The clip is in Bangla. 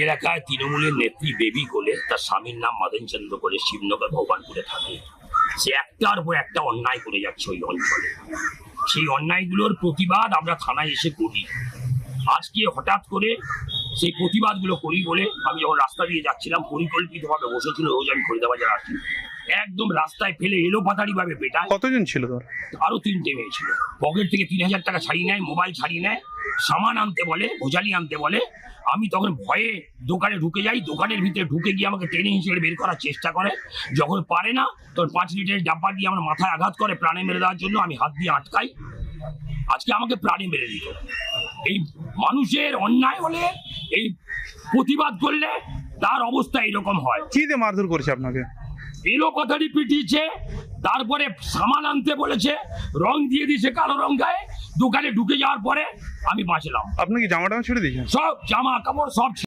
এলাকায় তৃণমূলের নেত্রী বেবি কোলে তার স্বামীর নাম মদন চন্দ্র কোলে শিবনগর ভগবানপুরে থাকে। সে একটার পর একটা অন্যায় করে যাচ্ছে ওই অঞ্চলে। সেই অন্যায়গুলোর প্রতিবাদ আমরা থানায় এসে করি। আজকে হঠাৎ করে সেই প্রতিবাদগুলো করি বলে আমি যখন রাস্তা দিয়ে যাচ্ছিলাম পরিকল্পিতভাবে বসেছিল, রোজ আমি খরিদাবাজার আসি, একদম রাস্তায় ফেলে এলো পাতাড়ি ভাবে পেটায়। কতজন ছিল তোর? আরো 3টে মেয়ে ছিল। পকেট থেকে 3000 টাকা ছাড়িয়ে নেয়, মোবাইল ছাড়িয়ে নেয়, সামান আনতে বলে, ভোজালি আনতে বলে। আমি তখন ভয়ে দোকানে ঢুকে যাই। দোকানের ভিতরে ঢুকে গিয়ে আমাকে টেনে হিসেবে বের করার চেষ্টা করে। যখন পারে না তখন 5 লিটারের ডাব্বা দিয়ে আমার মাথায় আঘাত করে প্রাণে মেরে দেওয়ার জন্য। আমি হাত দিয়ে আটকাই। আজকে আমাকে প্রাণে মেরে দিত। এই মানুষের অন্যায় হলে, এই প্রতিবাদ করলে তার অবস্থা এরকম হয়। কি দিয়ে মারধর করেছে আপনাকে? এলো কথাটি পিটিয়েছে, তারপরে সামান আনতে বলেছে, রং দিয়ে দিয়েছে কালো রং গায়ে। দোকানে ঢুকে যাওয়ার পরে আমি বাঁচলাম। আপনি কি জামাটা ছেড়ে দিয়েছেন? সব জামা কাপড় সব